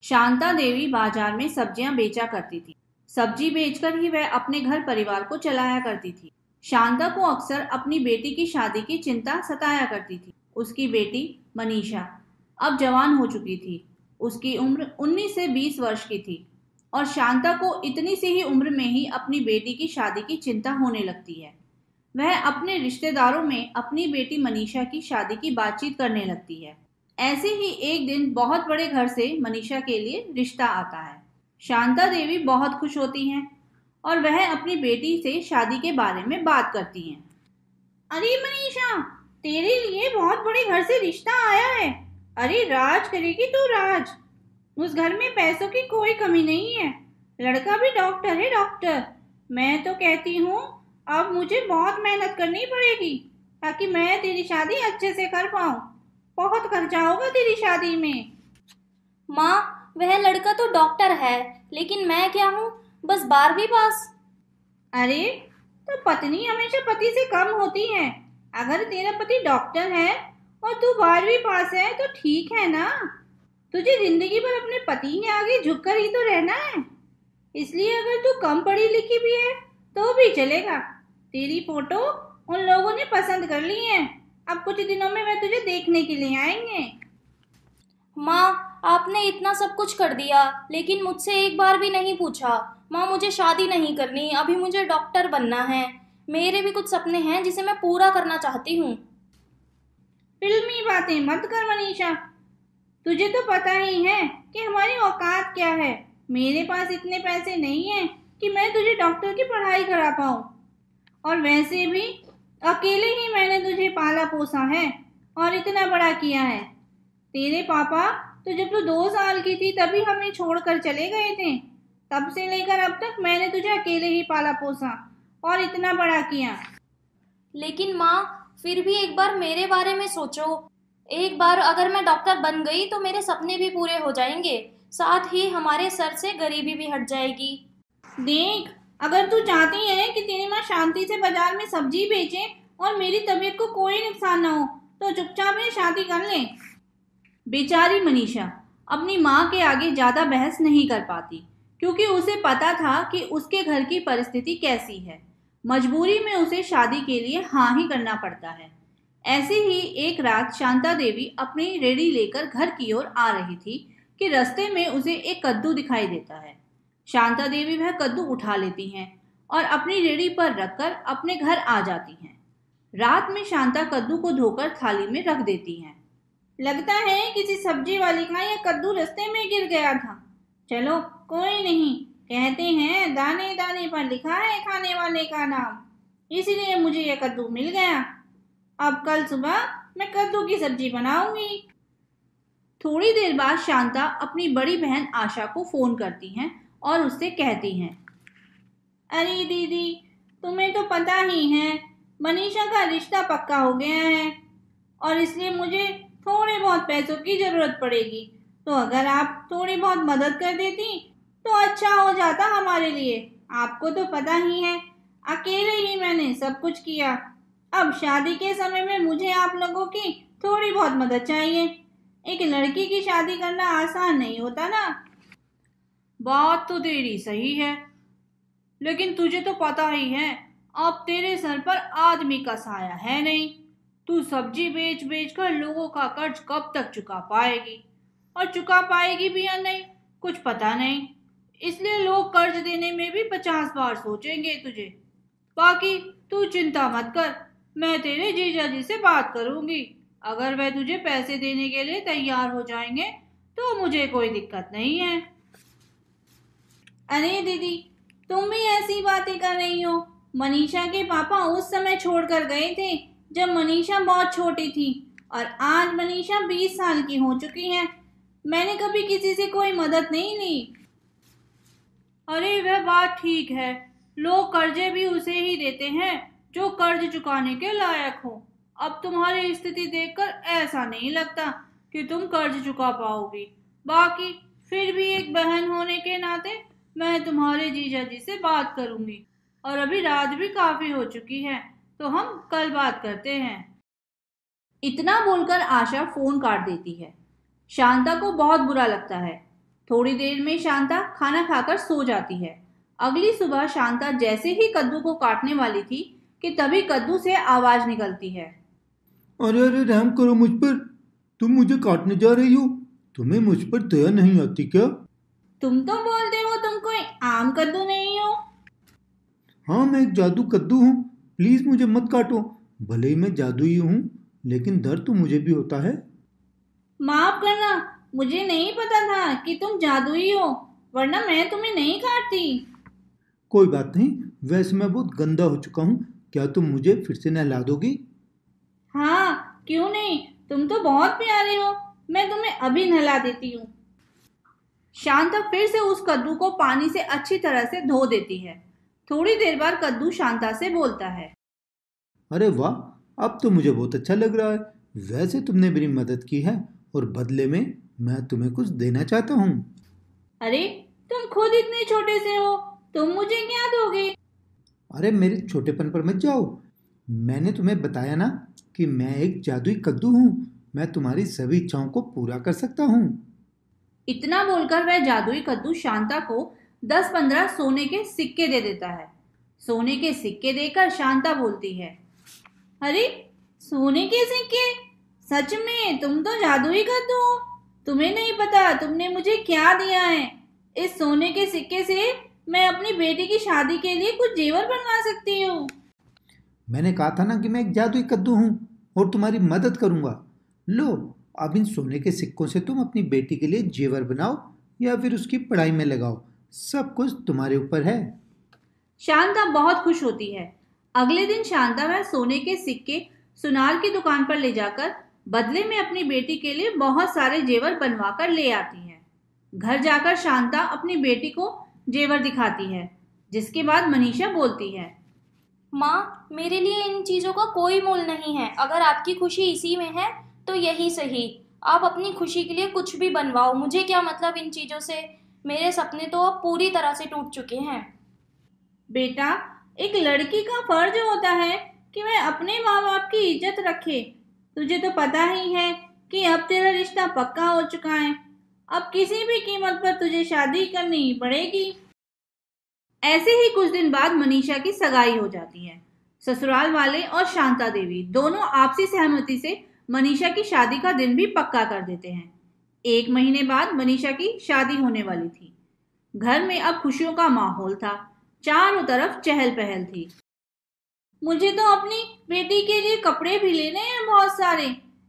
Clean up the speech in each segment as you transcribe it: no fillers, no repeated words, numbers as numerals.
शांता देवी बाजार में सब्जियां बेचा करती थी। सब्जी बेचकर ही वह अपने घर परिवार को चलाया करती थी। शांता को अक्सर अपनी बेटी की शादी की चिंता सताया करती थी। उसकी बेटी मनीषा अब जवान हो चुकी थी। उसकी उम्र 19 से 20 वर्ष की थी और शांता को इतनी सी ही उम्र में ही अपनी बेटी की शादी की चिंता होने लगती है। वह अपने रिश्तेदारों में अपनी बेटी मनीषा की शादी की बातचीत करने लगती है। ऐसे ही एक दिन बहुत बड़े घर से मनीषा के लिए रिश्ता आता है। शांता देवी बहुत खुश होती हैं और वह अपनी बेटी से शादी के बारे में बात करती हैं। अरे मनीषा, तेरे लिए बहुत बड़े घर से रिश्ता आया है। अरे राज करेगी तू, राज। उस घर में पैसों की कोई कमी नहीं है। लड़का भी डॉक्टर है, डॉक्टर। मैं तो कहती हूँ अब मुझे बहुत मेहनत करनी पड़ेगी ताकि मैं तेरी शादी अच्छे से कर पाऊँ। बहुत खर्चा होगा तेरी शादी में। माँ, वह लड़का तो डॉक्टर है, लेकिन मैं क्या हूँ, बस 12वीं पास। अरे, तो पत्नी हमेशा पति से कम होती है। अगर तेरा पति डॉक्टर है और तू 12वीं पास है तो ठीक है ना। तुझे जिंदगी भर अपने पति के आगे झुककर ही तो रहना है। इसलिए अगर तू कम पढ़ी लिखी भी है तो भी चलेगा। तेरी फोटो उन लोगों ने पसंद कर ली है। अब कुछ दिनों में वे तुझे देखने के लिए आएंगे। माँ, आपने इतना सब कुछ कर दिया, लेकिन मुझसे एक बार भी नहीं पूछा। माँ, मुझे शादी नहीं करनी, अभी मुझे डॉक्टर बनना है। मेरे भी कुछ सपने हैं जिसे मैं पूरा करना चाहती हूँ। फिल्मी बातें मत कर मनीषा। तुझे तो पता ही है कि हमारी औकात क्या है। मेरे पास इतने पैसे नहीं हैं कि मैं तुझे डॉक्टर की पढ़ाई करा पाऊँ। और वैसे भी अकेले ही मैंने तुझे पाला पोसा है और इतना बड़ा किया है। तेरे पापा तो जब तू 2 साल की थी तभी हमें छोड़कर चले गए थे। तब से लेकर अब तक मैंने तुझे अकेले ही पाला पोसा और इतना बड़ा किया। लेकिन माँ, फिर भी एक बार मेरे बारे में सोचो। एक बार अगर मैं डॉक्टर बन गई तो मेरे सपने भी पूरे हो जाएंगे, साथ ही हमारे सर से गरीबी भी हट जाएगी। देख, अगर तू चाहती है कि तेरी माँ शांति से बाजार में सब्जी बेचे और मेरी तबीयत को कोई नुकसान ना हो तो चुपचाप ये शादी कर ले। बेचारी मनीषा अपनी माँ के आगे ज्यादा बहस नहीं कर पाती क्योंकि उसे पता था कि उसके घर की परिस्थिति कैसी है। मजबूरी में उसे शादी के लिए हाँ ही करना पड़ता है। ऐसे ही एक रात शांता देवी अपनी रेडी लेकर घर की ओर आ रही थी कि रास्ते में उसे एक कद्दू दिखाई देता है। शांता देवी वह कद्दू उठा लेती हैं और अपनी रेडी पर रखकर अपने घर आ जाती हैं। रात में शांता कद्दू को धोकर थाली में रख देती हैं। लगता है किसी सब्जी वाली का यह कद्दू रास्ते में गिर गया था। चलो कोई नहीं, कहते हैं दाने दाने पर लिखा है खाने वाले का नाम, इसलिए मुझे यह कद्दू मिल गया। अब कल सुबह मैं कद्दू की सब्जी बनाऊंगी। थोड़ी देर बाद शांता अपनी बड़ी बहन आशा को फोन करती हैं और उससे कहती हैं, अरे दीदी, तुम्हें तो पता ही है मनीषा का रिश्ता पक्का हो गया है और इसलिए मुझे थोड़े बहुत पैसों की जरूरत पड़ेगी। तो अगर आप थोड़ी बहुत मदद कर देती तो अच्छा हो जाता हमारे लिए। आपको तो पता ही है अकेले ही मैंने सब कुछ किया। अब शादी के समय में मुझे आप लोगों की थोड़ी बहुत मदद चाहिए। एक लड़की की शादी करना आसान नहीं होता ना। बात तो तेरी सही है, लेकिन तुझे तो पता ही है अब तेरे सर पर आदमी का साया है नहीं। तू सब्जी बेच बेच कर लोगों का कर्ज कब तक चुका पाएगी, और चुका पाएगी भी या नहीं कुछ पता नहीं। इसलिए लोग कर्ज देने में भी 50 बार सोचेंगे तुझे। बाकी तू चिंता मत कर, मैं तेरे जीजा जी से बात करूंगी। अगर वह तुझे पैसे देने के लिए तैयार हो जाएंगे तो मुझे कोई दिक्कत नहीं है। अरे दीदी, तुम भी ऐसी बातें कर रही हो। मनीषा के पापा उस समय छोड़कर गए थे जब मनीषा बहुत छोटी थी और आज मनीषा 20 साल की हो चुकी है। मैंने कभी किसी से कोई मदद नहीं ली। अरे वह बात ठीक है, लोग कर्जे भी उसे ही देते हैं जो कर्ज चुकाने के लायक हो। अब तुम्हारी स्थिति देखकर ऐसा नहीं लगता कि तुम कर्ज चुका पाओगी। बाकी फिर भी एक बहन होने के नाते मैं तुम्हारे जीजा जी से बात करूंगी। और अभी रात भी काफी हो चुकी है तो हम कल बात करते हैं। इतना बोलकर आशा फोन काट देती है। शांता को बहुत बुरा लगता है। थोड़ी देर में शांता खाना खाकर सो जाती है। अगली सुबह शांता जैसे ही कद्दू को काटने वाली थी कि तभी कद्दू से आवाज निकलती है। अरे अरे रहम करो मुझ पर, तुम मुझे काटने जा रही हो। तुम्हें मुझ पर दया नहीं आती क्या? तुम तो बोलते हो तुम कोई आम कद्दू नहीं हो। हाँ, मैं एक जादू कद्दू हूँ। प्लीज मुझे मत काटो। भले ही मैं जादुई हूँ, लेकिन दर्द तो मुझे भी होता है। माफ करना, मुझे नहीं पता था कि तुम जादुई हो, वरना मैं तुम्हें नहीं काटती। कोई बात नहीं, वैसे मैं बहुत गंदा हो चुका हूँ। क्या तुम मुझे फिर से नहला दोगी? हाँ, क्यों नहीं, तुम तो बहुत प्यारे हो, मैं तुम्हें अभी नहला देती हूँ। शांता फिर से उस कद्दू को पानी से अच्छी तरह से धो देती है। थोड़ी देर बाद कद्दू शांता से बोलता है। अरे वाह, अब तो मुझे बहुत अच्छा लग रहा है। वैसे तुमने मेरी मदद की है और बदले में मैं तुम्हें कुछ देना चाहता हूँ। अरे, तुम खुद इतने छोटे से हो, तुम मुझे क्या दोगे? अरे मेरे छोटेपन पर मत जाओ। मैंने तुम्हें बताया ना कि मैं एक जादुई कद्दू हूँ। मैं तुम्हारी सभी इच्छाओं को पूरा कर सकता हूँ। इतना बोलकर वह जादुई कद्दू शांता को 10-15 सोने के सिक्के दे देता है। सोने के सिक्के देकर शांता बोलती है। अरे, सोने के सिक्के? सच में तुम तो जादुई कद्दू हो। तुम्हें नहीं पता तुमने मुझे क्या दिया है। इस सोने के सिक्के से मैं अपनी बेटी की शादी के लिए कुछ जेवर बनवा सकती हूँ। मैंने कहा था ना कि मैं एक जादुई कद्दू हूँ और तुम्हारी मदद करूँगा। लो, अब इन सोने के सिक्कों से तुम अपनी बेटी के लिए जेवर बनाओ या फिर उसकी पढ़ाई में लगाओ। सब कुछ तुम्हारे ऊपर है। शांता बहुत खुश होती है। अगले दिन शांता वह सोने के सिक्के सुनार की दुकान पर ले जाकर बदले में अपनी बेटी के लिए बहुत सारे जेवर बनवा कर ले आती है। घर जाकर शांता अपनी बेटी को जेवर दिखाती है, जिसके बाद मनीषा बोलती है। माँ, मेरे लिए इन चीज़ों का कोई मूल नहीं है। अगर आपकी खुशी इसी में है तो यही सही। आप अपनी खुशी के लिए कुछ भी बनवाओ, मुझे क्या मतलब इन चीज़ों से। मेरे सपने तो अब पूरी तरह से टूट चुके हैं। बेटा, एक लड़की का फर्ज होता है कि वह अपने माँ बाप की इज्जत रखे। तुझे तो पता ही है कि अब तेरा रिश्ता पक्का हो चुका है। अब किसी भी कीमत पर तुझे शादी करनी पड़ेगी। ऐसे ही कुछ दिन बाद मनीषा की सगाई हो जाती है। ससुराल वाले और शांता देवी दोनों आपसी सहमति से मनीषा की शादी का दिन भी पक्का कर देते हैं। 1 महीने बाद मनीषा की शादी होने वाली थी। घर में अब खुशियों का माहौल था। चारों तरफ चहल पहल थी। मुझे तो अपनी बेटी के लिए कपड़े भी लेने हैं बहुत सारे,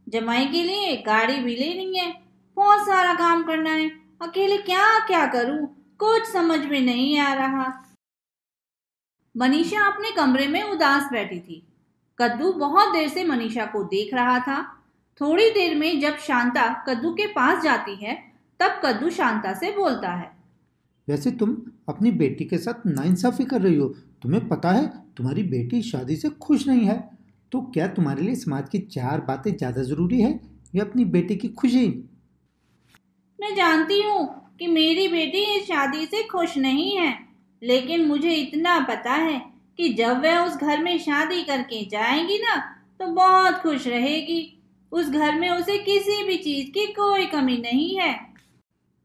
जमाई के लिए गाड़ी भी लेनी है, बहुत सारा काम करना है। अकेले क्या क्या करूं, कुछ समझ में नहीं आ रहा। मनीषा अपने कमरे में उदास बैठी थी। कद्दू बहुत देर से मनीषा को देख रहा था। थोड़ी देर में जब शांता कद्दू के पास जाती है, तब कद्दू शांता से बोलता है। वैसे तुम अपनी बेटी के साथ नाइंसाफी कर रही हो। तुम्हें पता है तुम्हारी बेटी शादी से खुश नहीं है। तो क्या तुम्हारे लिए समाज की 4 बातें ज़्यादा ज़रूरी है या अपनी बेटी की खुशी? मैं जानती हूँ कि मेरी बेटी इस शादी से खुश नहीं है, लेकिन मुझे इतना पता है कि जब वह उस घर में शादी करके जाएगी ना, तो बहुत खुश रहेगी। उस घर में उसे किसी भी चीज की कोई कमी नहीं है।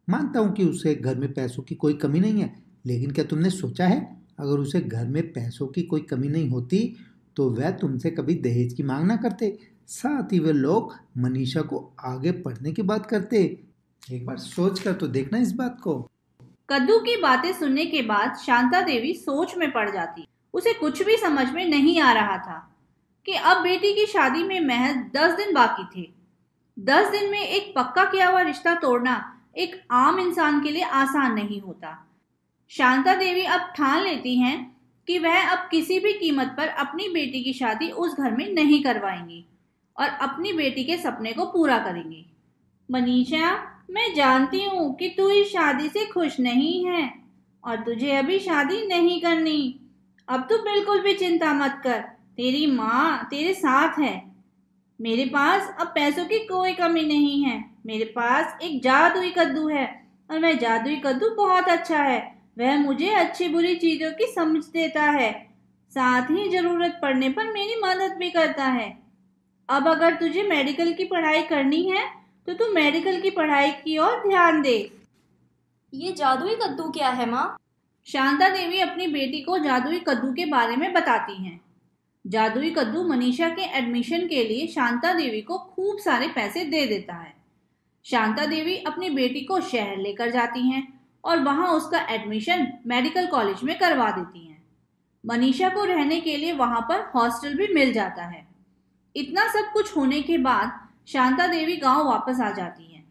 मानता हूँ कि उसे घर में पैसों की कोई कमी नहीं है, लेकिन क्या तुमने सोचा है अगर उसे घर में पैसों की कोई कमी नहीं होती तो वह तुमसे कभी दहेज की मांग ना करते। साथ ही वे लोग मनीषा को आगे पढ़ने की बात करते। एक बार सोच कर तो देखना इस बात को। कद्दू की बातें सुनने के बाद शांता देवी सोच में पड़ जाती। उसे कुछ भी समझ में नहीं आ रहा था कि अब बेटी की शादी में महज 10 दिन बाकी थे। 10 दिन में एक पक्का किया हुआ रिश्ता तोड़ना एक आम इंसान के लिए आसान नहीं होता। शांता देवी अब ठान लेती हैं कि वह अब किसी भी कीमत पर अपनी बेटी की शादी उस घर में नहीं करवाएंगी और अपनी बेटी के सपने को पूरा करेंगी। मनीषा, मैं जानती हूँ कि तू इस शादी से खुश नहीं है और तुझे अभी शादी नहीं करनी। अब तू बिल्कुल भी चिंता मत कर, तेरी माँ तेरे साथ है। मेरे पास अब पैसों की कोई कमी नहीं है। मेरे पास एक जादुई कद्दू है और वह जादुई कद्दू बहुत अच्छा है। वह मुझे अच्छी बुरी चीजों की समझ देता है, साथ ही जरूरत पड़ने पर मेरी मदद भी करता है। अब अगर तुझे मेडिकल की पढ़ाई करनी है तो तू मेडिकल की पढ़ाई की ओर ध्यान दे। ये जादुई कद्दू क्या है माँ? शांता देवी अपनी बेटी को जादुई कद्दू के बारे में बताती हैं। जादुई कद्दू मनीषा के एडमिशन के लिए शांता देवी को खूब सारे पैसे दे देता है। शांता देवी अपनी बेटी को शहर लेकर जाती हैं और वहां उसका एडमिशन मेडिकल कॉलेज में करवा देती हैं। मनीषा को रहने के लिए वहां पर हॉस्टल भी मिल जाता है। इतना सब कुछ होने के बाद शांता देवी गांव वापस आ जाती हैं।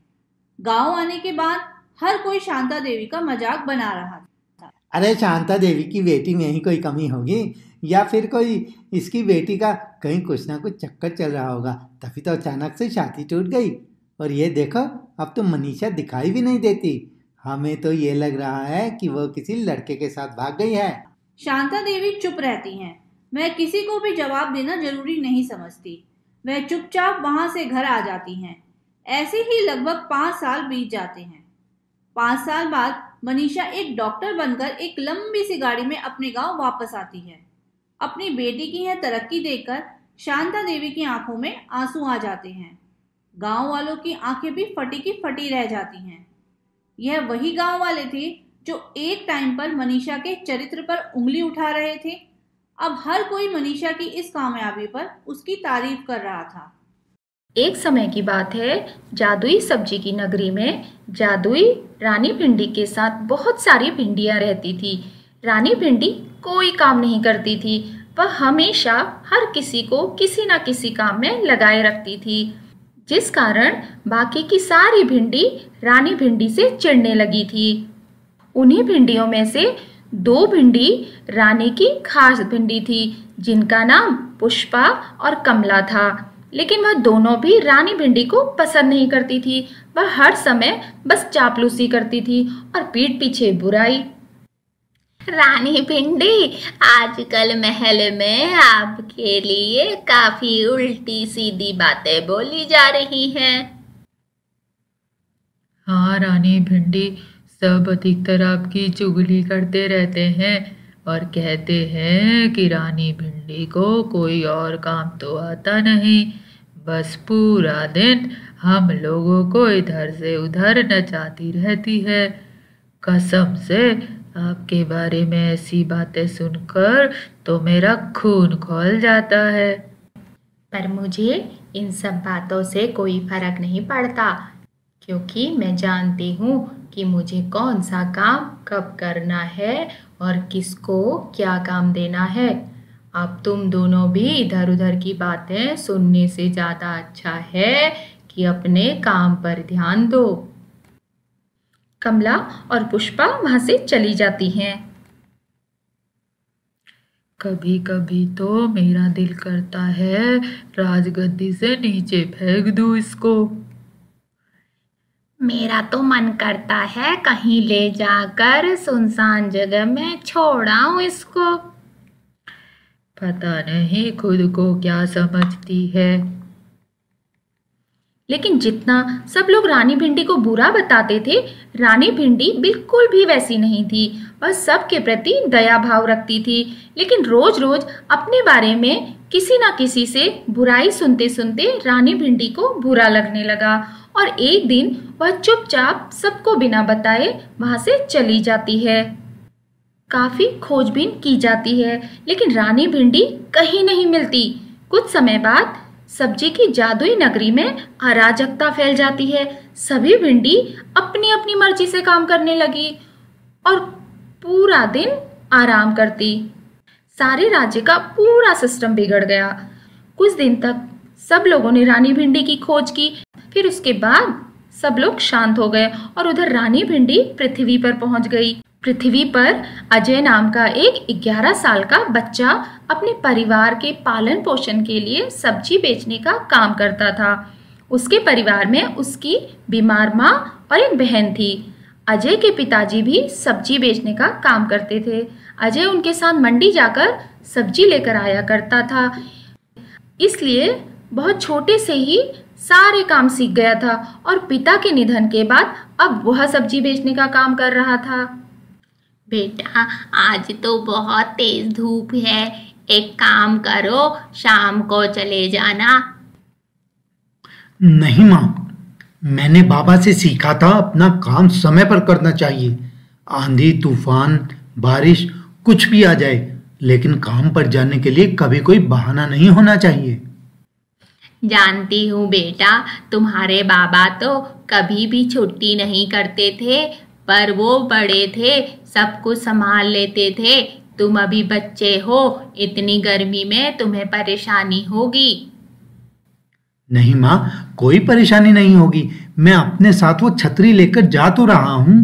गांव आने के बाद हर कोई शांता देवी का मजाक बना रहा था। अरे शांता देवी की बेटी में ही कोई कमी होगी, या फिर कोई इसकी बेटी का कहीं कुछ ना कुछ चक्कर चल रहा होगा, तभी तो अचानक से शादी टूट गई। और ये देखो, अब तो मनीषा दिखाई भी नहीं देती। हमें तो ये लग रहा है कि वो किसी लड़के के साथ भाग गई है। शांता देवी चुप रहती हैं। वह किसी को भी जवाब देना जरूरी नहीं समझती। वह चुपचाप वहां से घर आ जाती हैं। ऐसे ही लगभग 5 साल बीत जाते हैं। 5 साल बाद मनीषा एक डॉक्टर बनकर एक लंबी सी गाड़ी में अपने गांव वापस आती है। अपनी बेटी की यह तरक्की देखकर शांता देवी की आंखों में आंसू आ जाते हैं। गांव वालों की आंखें भी फटी की फटी रह जाती हैं। यह वही गांव वाले थे जो एक टाइम पर मनीषा के चरित्र पर उंगली उठा रहे थे। अब हर कोई मनीषा की इस कामयाबी पर उसकी तारीफ कर रहा था। एक समय की बात है, जादुई सब्जी की नगरी में जादुई रानी भिंडी के साथ बहुत सारी भिंडियां रहती थी। रानी भिंडी कोई काम नहीं करती थी। वह हमेशा हर किसी को किसी न किसी काम में लगाए रखती थी, जिस कारण बाकी की सारी भिंडी रानी भिंडी से चिढ़ने लगी थी। उन्हीं भिंडियों में से 2 भिंडी रानी की खास भिंडी थी, जिनका नाम पुष्पा और कमला था। लेकिन वह दोनों भी रानी भिंडी को पसंद नहीं करती थी। वह हर समय बस चापलूसी करती थी और पीठ पीछे बुराई। रानी भिंडी, आजकल महल में आपके लिए काफी उल्टी सीधी बातें बोली जा रही हैं। हाँ रानी भिंडी, सब अधिकतर आपकी चुगली करते रहते हैं और कहते हैं कि रानी भिंडी को कोई और काम तो आता नहीं, बस पूरा दिन हम लोगों को इधर से उधर नचाती रहती है। कसम से आपके बारे में ऐसी बातें सुनकर तो मेरा खून खौल जाता है। पर मुझे इन सब बातों से कोई फर्क नहीं पड़ता, क्योंकि मैं जानती हूँ कि मुझे कौन सा काम कब करना है और किसको क्या काम देना है। अब तुम दोनों भी इधर उधर की बातें सुनने से ज़्यादा अच्छा है कि अपने काम पर ध्यान दो। कमला और पुष्पा वहां से चली जाती हैं। कभी कभी तो मेरा दिल करता है राजगद्दी से नीचे फेंक दूं इसको। मेरा तो मन करता है कहीं ले जाकर सुनसान जगह में छोड़ाऊं इसको। पता नहीं खुद को क्या समझती है। लेकिन जितना सब लोग रानी भिंडी को बुरा बताते थे, रानी भिंडी बिल्कुल भी वैसी नहीं थी। वह सबके प्रति दया भाव रखती थी, लेकिन रोज रोज अपने बारे में किसी न किसी से बुराई सुनते सुनते रानी भिंडी को बुरा लगने लगा और एक दिन वह चुपचाप सबको बिना बताए वहां से चली जाती है। काफी खोजबीन की जाती है, लेकिन रानी भिंडी कहीं नहीं मिलती। कुछ समय बाद सब्जी की जादुई नगरी में अराजकता फैल जाती है। सभी भिंडी अपनी अपनी मर्जी से काम करने लगी और पूरा दिन आराम करती। सारे राज्य का पूरा सिस्टम बिगड़ गया। कुछ दिन तक सब लोगों ने रानी भिंडी की खोज की, फिर उसके बाद सब लोग शांत हो गए और उधर रानी भिंडी पृथ्वी पर पहुंच गई। पृथ्वी पर अजय नाम का एक 11 साल का बच्चा अपने परिवार के पालन पोषण के लिए सब्जी बेचने का काम करता था। उसके परिवार में उसकी बीमार माँ और एक बहन थी। अजय के पिताजी भी सब्जी बेचने का काम करते थे। अजय उनके साथ मंडी जाकर सब्जी लेकर आया करता था, इसलिए बहुत छोटे से ही सारे काम सीख गया था और पिता के निधन के बाद अब वह सब्जी बेचने का काम कर रहा था। बेटा, आज तो बहुत तेज धूप है, एक काम करो, शाम को चले जाना। नहीं माँ, मैंने बाबा से सीखा था अपना काम समय पर करना चाहिए। आंधी तूफान बारिश कुछ भी आ जाए, लेकिन काम पर जाने के लिए कभी कोई बहाना नहीं होना चाहिए। जानती हूँ बेटा, तुम्हारे बाबा तो कभी भी छुट्टी नहीं करते थे, पर वो बड़े थे, सब कुछ संभाल लेते थे। तुम अभी बच्चे हो, इतनी गर्मी में तुम्हें परेशानी होगी। नहीं माँ, कोई परेशानी नहीं होगी। मैं अपने साथ वो छतरी लेकर जा तो रहा हूँ।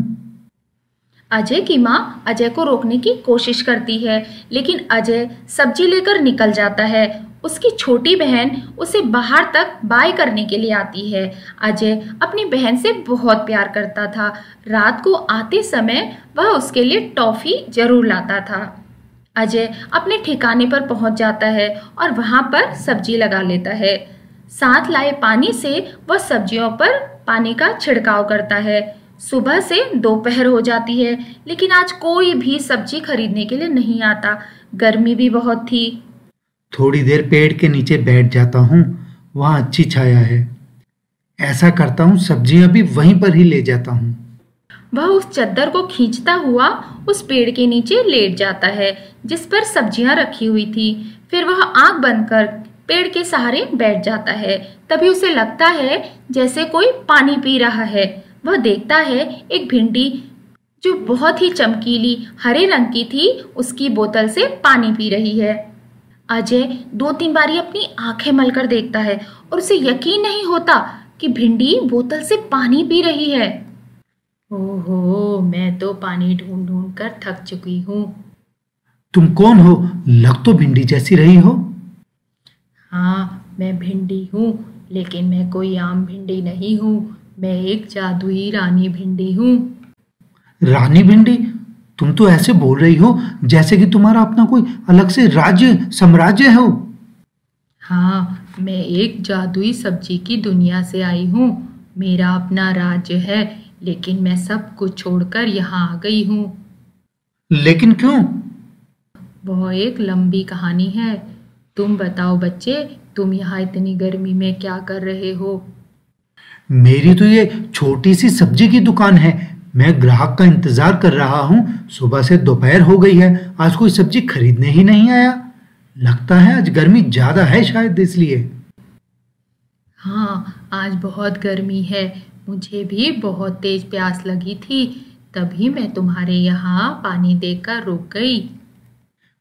अजय की माँ अजय को रोकने की कोशिश करती है, लेकिन अजय सब्जी लेकर निकल जाता है। उसकी छोटी बहन उसे बाहर तक बाय करने के लिए आती है। अजय अपनी बहन से बहुत प्यार करता था। रात को आते समय वह उसके लिए टॉफी जरूर लाता था। अजय अपने ठिकाने पर पहुंच जाता है और वहां पर सब्जी लगा लेता है। साथ लाए पानी से वह सब्जियों पर पानी का छिड़काव करता है। सुबह से दोपहर हो जाती है, लेकिन आज कोई भी सब्जी खरीदने के लिए नहीं आता। गर्मी भी बहुत थी। थोड़ी देर पेड़ के नीचे बैठ जाता हूँ, वहाँ अच्छी छाया है। ऐसा करता हूँ, सब्जियां भी वहीं पर ही ले जाता हूँ। वह उस चद्दर को खींचता हुआ उस पेड़ के नीचे लेट जाता है जिस पर सब्जियां रखी हुई थी। फिर वह आंख बंद कर पेड़ के सहारे बैठ जाता है। तभी उसे लगता है जैसे कोई पानी पी रहा है। वह देखता है एक भिंडी जो बहुत ही चमकीली हरे रंग की थी, उसकी बोतल से पानी पी रही है। अजय 2-3 बारी अपनी आंखें मलकर देखता है और उसे यकीन नहीं होता कि भिंडी बोतल से पानी पी रही है। ओहो, मैं तो पानी ढूंढ ढूंढ कर थक चुकी हूँ। तुम कौन हो? लग तो भिंडी जैसी रही हो। हाँ, मैं भिंडी हूँ, लेकिन मैं कोई आम भिंडी नहीं हूँ। मैं एक जादुई रानी भिंडी हूँ। रानी भिंडी? तुम तो ऐसे बोल रही हो जैसे कि तुम्हारा अपना कोई अलग से राज्य साम्राज्य हो। हाँ, मैं एक जादुई सब्जी की दुनिया से आई हूँ। मेरा अपना राज्य है, लेकिन मैं सब कुछ छोड़कर यहाँ आ गई हूँ। लेकिन क्यों? वह एक लंबी कहानी है। तुम बताओ बच्चे, तुम यहाँ इतनी गर्मी में क्या कर रहे हो? मेरी तो ये छोटी सी सब्जी की दुकान है। मैं ग्राहक का इंतजार कर रहा हूँ। सुबह से दोपहर हो गई है, आज कोई सब्जी खरीदने ही नहीं आया। लगता है आज गर्मी ज्यादा है, शायद इसलिए। हाँ, आज बहुत गर्मी है। मुझे भी बहुत तेज प्यास लगी थी, तभी मैं तुम्हारे यहाँ पानी देकर रुक गई।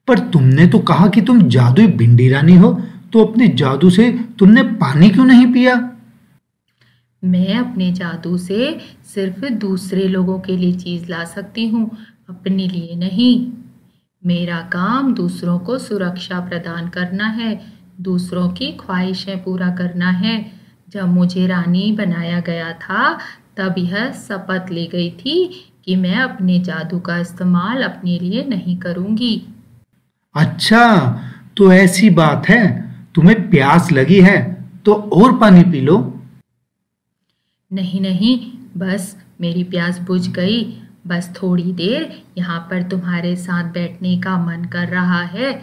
पर तुमने तो कहा कि तुम जादुई भिंडी रानी हो, तो अपने जादू से तुमने पानी क्यों नहीं पिया? मैं अपने जादू से सिर्फ दूसरे लोगों के लिए चीज ला सकती हूँ, अपने लिए नहीं। मेरा काम दूसरों को सुरक्षा प्रदान करना है, दूसरों की ख्वाहिशें पूरा करना है। जब मुझे रानी बनाया गया था, तब यह शपथ ली गई थी कि मैं अपने जादू का इस्तेमाल अपने लिए नहीं करूँगी। अच्छा, तो ऐसी बात है। तुम्हें प्यास लगी है तो और पानी पी लो। नहीं नहीं, बस मेरी प्यास बुझ गई। बस थोड़ी देर यहाँ पर तुम्हारे साथ बैठने का मन कर रहा है।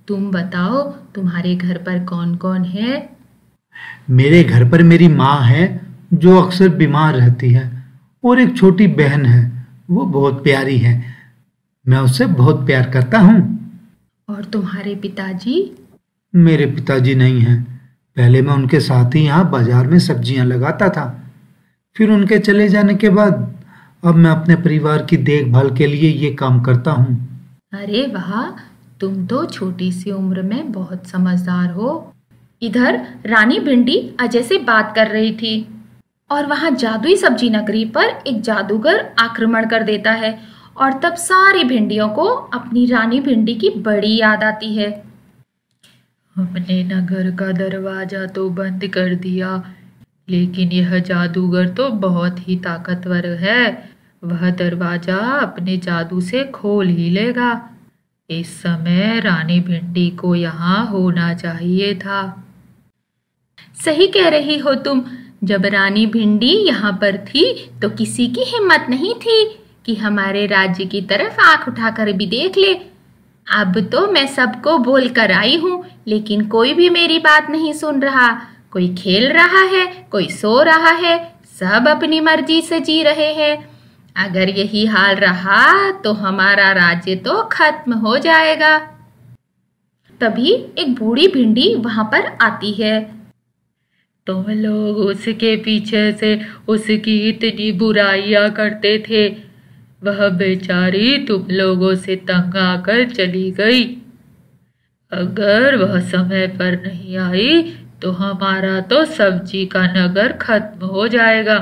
तुम बताओ, तुम्हारे घर पर कौन कौन है? मेरे घर पर मेरी माँ है जो अक्सर बीमार रहती है, और एक छोटी बहन है, वो बहुत प्यारी है। मैं उससे बहुत प्यार करता हूँ। और तुम्हारे पिताजी? मेरे पिताजी नहीं हैं। पहले मैं उनके साथ ही यहाँ बाजार में सब्जियाँ लगाता था। फिर उनके चले जाने के बाद अब मैं अपने परिवार की देखभाल के लिए ये काम करता हूँ। अरे वाह, तुम तो छोटी सी उम्र में बहुत समझदार हो। इधर रानी भिंडी अजय से बात कर रही थी और वहां जादुई सब्जी नगरी पर एक जादूगर आक्रमण कर देता है और तब सारी भिंडियों को अपनी रानी भिंडी की बड़ी याद आती है। अपने नगर का दरवाजा तो बंद कर दिया, लेकिन यह जादूगर तो बहुत ही ताकतवर है। वह दरवाजा अपने जादू से खोल ही लेगा। इस समय रानी भिंडी को यहाँ होना चाहिए था। सही कह रही हो तुम। जब रानी भिंडी यहाँ पर थी तो किसी की हिम्मत नहीं थी कि हमारे राज्य की तरफ आंख उठाकर भी देख ले। अब तो मैं सबको बोल कर आई हूँ, लेकिन कोई भी मेरी बात नहीं सुन रहा। कोई खेल रहा है, कोई सो रहा है, सब अपनी मर्जी से जी रहे हैं। अगर यही हाल रहा तो हमारा राज्य तो खत्म हो जाएगा। तभी एक बूढ़ी भिंडी वहां पर आती है। तुम लोग उसके पीछे से उसकी इतनी बुराइयां करते थे, वह बेचारी तुम लोगों से तंग आकर चली गई। अगर वह समय पर नहीं आई तो हमारा तो सब्जी का नगर खत्म हो जाएगा।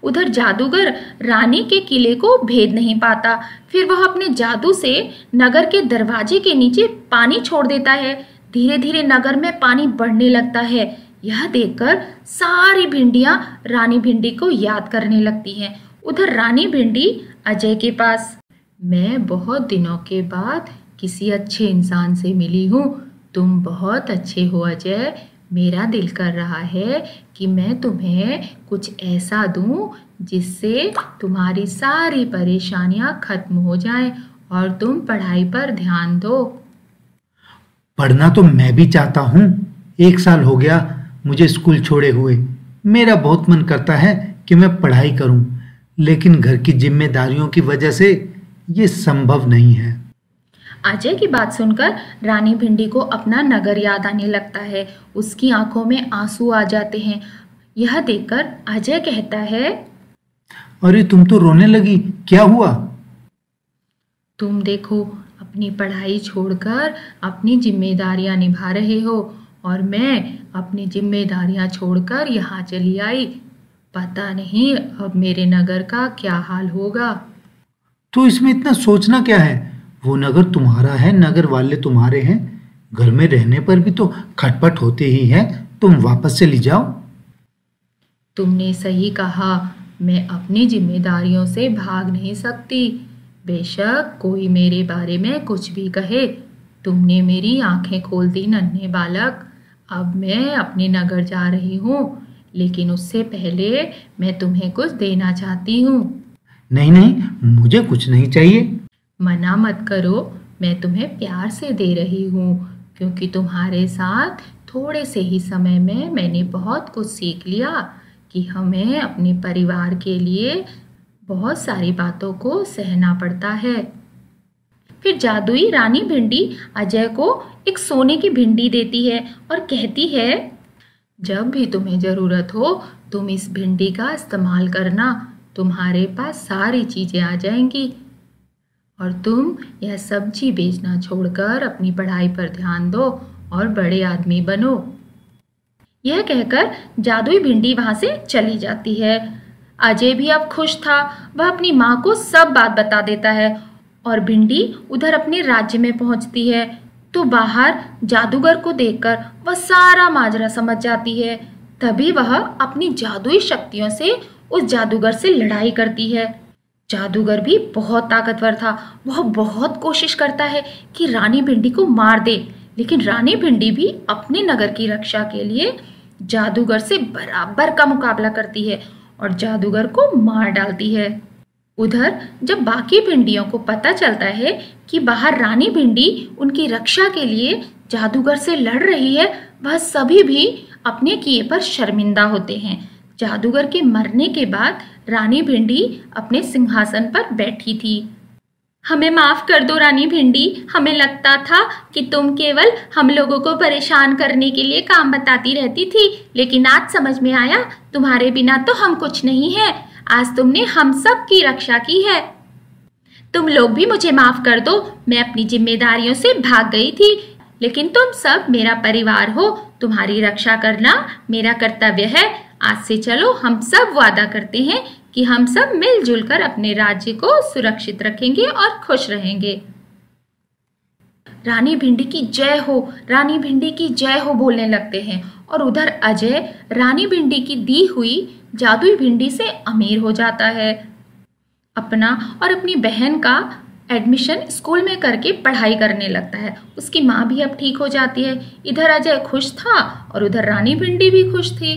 उधर जादूगर रानी के किले को भेद नहीं पाता। फिर वह अपने जादू से नगर के दरवाजे के नीचे पानी छोड़ देता है। धीरे धीरे नगर में पानी बढ़ने लगता है। यह देखकर सारी भिंडियां रानी भिंडी को याद करने लगती हैं। उधर रानी भिंडी अजय के पास, मैं बहुत दिनों के बाद किसी अच्छे इंसान से मिली हूँ। तुम बहुत अच्छे हो अजय। मेरा दिल कर रहा है कि मैं तुम्हें कुछ ऐसा दूं जिससे तुम्हारी सारी परेशानियां खत्म हो जाएं और तुम पढ़ाई पर ध्यान दो। पढ़ना तो मैं भी चाहता हूँ। 1 साल हो गया मुझे स्कूल छोड़े हुए। मेरा बहुत मन करता है कि मैं पढ़ाई करूँ, लेकिन घर की जिम्मेदारियों की वजह से ये संभव नहीं है। अजय की बात सुनकर रानी भिंडी को अपना नगर याद आने लगता है। उसकी आंखों में आंसू आ जाते हैं। यह देखकर अजय कहता है, अरे तुम तो रोने लगी, क्या हुआ? तुम देखो, अपनी पढ़ाई छोड़कर अपनी जिम्मेदारियां निभा रहे हो और मैं अपनी जिम्मेदारियां छोड़कर यहाँ चली आई। पता नहीं अब मेरे नगर का क्या हाल होगा। तो इसमें इतना सोचना क्या है? वो नगर तुम्हारा है, नगर वाले तुम्हारे हैं। घर में रहने पर भी तो खटपट होते ही है। तुम वापस चली जाओ। तुमने सही कहा, मैं अपनी जिम्मेदारियों से भाग नहीं सकती। बेशक कोई मेरे बारे में कुछ भी कहे। तुमने मेरी आंखें खोल दी नन्हे बालक। अब मैं अपने नगर जा रही हूँ, लेकिन उससे पहले मैं तुम्हें कुछ देना चाहती हूँ। नहीं नहीं, मुझे कुछ नहीं चाहिए। मना मत करो, मैं तुम्हें प्यार से दे रही हूँ, क्योंकि तुम्हारे साथ थोड़े से ही समय में मैंने बहुत कुछ सीख लिया कि हमें अपने परिवार के लिए बहुत सारी बातों को सहना पड़ता है। फिर जादुई रानी भिंडी अजय को एक सोने की भिंडी देती है और कहती है, जब भी तुम्हें ज़रूरत हो तुम इस भिंडी का इस्तेमाल करना। तुम्हारे पास सारी चीज़ें आ जाएंगी और तुम यह सब्जी बेचना छोड़कर अपनी पढ़ाई पर ध्यान दो और बड़े आदमी बनो। यह कहकर जादुई भिंडी वहां से चली जाती है। अजय भी अब खुश था। वह अपनी माँ को सब बात बता देता है और भिंडी उधर अपने राज्य में पहुंचती है तो बाहर जादूगर को देखकर वह सारा माजरा समझ जाती है। तभी वह अपनी जादुई शक्तियों से उस जादूगर से लड़ाई करती है। जादूगर भी बहुत ताकतवर था। वह बहुत कोशिश करता है कि रानी भिंडी को मार दे, लेकिन रानी भिंडी भी अपने नगर की रक्षा के लिए जादूगर से बराबर का मुकाबला करती है और जादूगर को मार डालती है। उधर जब बाकी भिंडियों को पता चलता है कि बाहर रानी भिंडी उनकी रक्षा के लिए जादूगर से लड़ रही है, वह सभी भी अपने किए पर शर्मिंदा होते हैं। जादूगर के मरने के बाद रानी भिंडी अपने सिंहासन पर बैठी थी। हमें माफ कर दो रानी भिंडी, हमें लगता था कि तुम केवल हम लोगों को परेशान करने के लिए काम बताती रहती थी, लेकिन आज समझ में आया तुम्हारे बिना तो हम कुछ नहीं है। आज तुमने हम सब की रक्षा की है। तुम लोग भी मुझे माफ कर दो, मैं अपनी जिम्मेदारियों से भाग गई थी, लेकिन तुम सब मेरा परिवार हो, तुम्हारी रक्षा करना मेरा कर्तव्य है। आज से चलो हम सब वादा करते हैं कि हम सब मिलजुल कर अपने राज्य को सुरक्षित रखेंगे और खुश रहेंगे। रानी भिंडी की जय हो, रानी भिंडी की जय हो बोलने लगते हैं और उधर अजय रानी भिंडी की दी हुई जादुई भिंडी से अमीर हो जाता है। अपना और अपनी बहन का एडमिशन स्कूल में करके पढ़ाई करने लगता है। उसकी माँ भी अब ठीक हो जाती है। इधर अजय खुश था और उधर रानी भिंडी भी खुश थी।